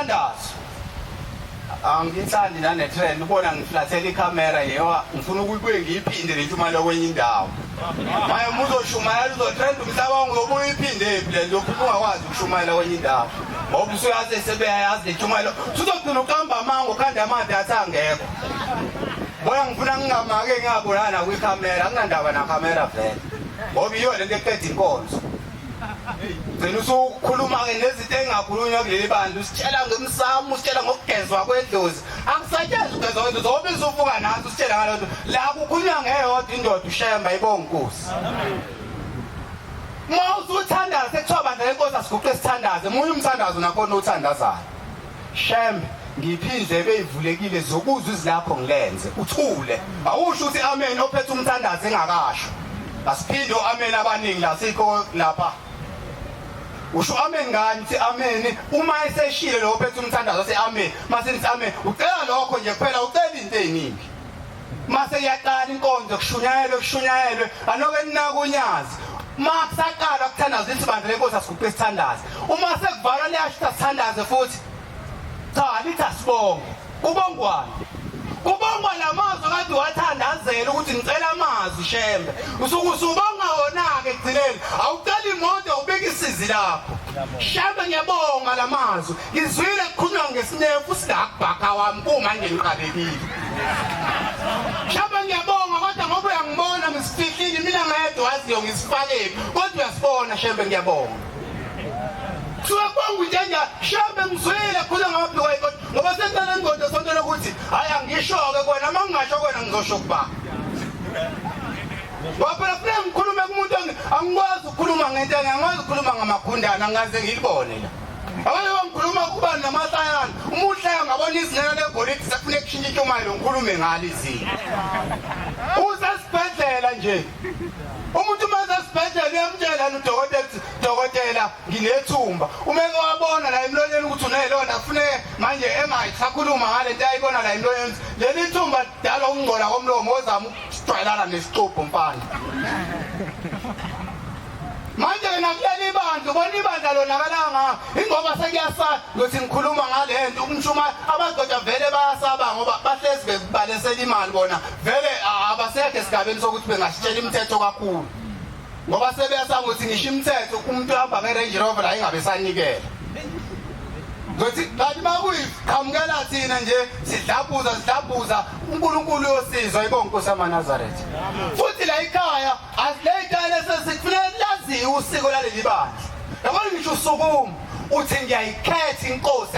umthandazo angithandi nane trend ubona ngiflathela ikhamera yewa ngifuna ukuyibuye ngiyiphinde lentshumayelo kwenye indawo manje uzoshumayela uzotrend umhlaba wangu uyobuye iphinde le lokhu ungakwazi ukushumayela kwenye indawo ngoba usuyazi sebeyazi lentshumayelo uzogcina uqamba amango khanda amade athangekho bona ngifuna ngingamake ngiyabonana kwikhamera akunandaba na camera vele ngoba iyo lento eqeda inkonzo Zena usukhuluma-ke nezinto engakhulunywa kuleli bantu usitshela ngemsamo usitshela ngokugezwa kwedlozi akusatyenzwa ugezwa kwedlozi ngoba isuvuka nathi usitshela ngalo nto la kukhulunywa ngeyodwa indoda ushemba ibonga inkosi uma usuthandaza sekuthiwa bandla lenkosi asiguqe sithandaze munye umthandazo nakhona uthandazayo shembe ngiphindle beyivulekile zokuzwa izilapho ngilenze uthule awusho ukuthi amen ophethe umthandazo engakasho asiphinde amen abaningi la sikho lapha usho amen ngani uthi amen uma eseshile lo ophethe umthandazo athi amen mase nithi amen ucela lokho nje kuphela ucela into eziningi mase yaqala inkonzo kushunyayelwe anoke ninakunyazi makusaqala ukuthandaza ithi bandla lenkosi asiguqe sithandaze uma sekuvala liyashita sithandaze futhi cha lithi asibonge kubongwane kubongwa lamazwi kade wathandazela ukuthi ngicela amazwi shembe usuke usubonga wona-ke ekugcineni awucela imoto ubeka isizi lapho shembe ngiyabonga lamazwi ngizwile kukhulunywa ngesinefu singakubhaka wami kumanje ngiqalekile shembe ngiyabonga kodwa ngoba uyangibona ngisifihlile mina ngedwa waziyo ngisifakele kodwa uyasibona shembe ngiyabonga Suwabonga njanja shembe ngizwile kukhulunywa ngaphi kwayikho ngoba sentana ingodo sonto lokuthi hayi angisho-ke kona uma ngingasho kona ngizosho kuba ngoba phela kufuneka ngikhulume kumuntu angikwazi ukukhuluma ngento angikwazi ukukhuluma ngamakhundana angaze ngilibone la abanye bangikhuluma kuba namasayana uma uhleka ngabona izinelo legolide sekufuneka kushintshe intshumayelo ngikhulume ngalo izinto usesibhedlela nje umuntu mase esibhedlela uyamtshela udokotela nginethumba umeke wabona la emlonyeni ukuthi unelona kufuneka manje engayisakhuluma ngale nto ayibona la emlonyeni leli thumba dala ukungcola komlomo ozama ukujwayelana nesicupho mfana manje nakuleli bandla bona ibandla lonakalanga ingoba sekuyasala ngothi ngikhuluma ngale nto umshuma abadoda vele bayasaba ngoba bahlezi bebalesela imali bona vele abasekho esigabeni sokuthi bengasitshela imithetho kakhulu ngoba sebeyasaba ukuthi ngisho imithetho umuntu uhamba nge-Range Rover la ingabe sanikela ngothi kanti makuyiqhamukela thina nje sidlabuza uNkulunkulu uyosizwa ibonga inkosi yamaNazaretha futhi la ekhaya asileyitayile sesikufuneka laziwe usiko laleli bandla yabona ngisho usukuma uthi ngiyayikhetha inkosi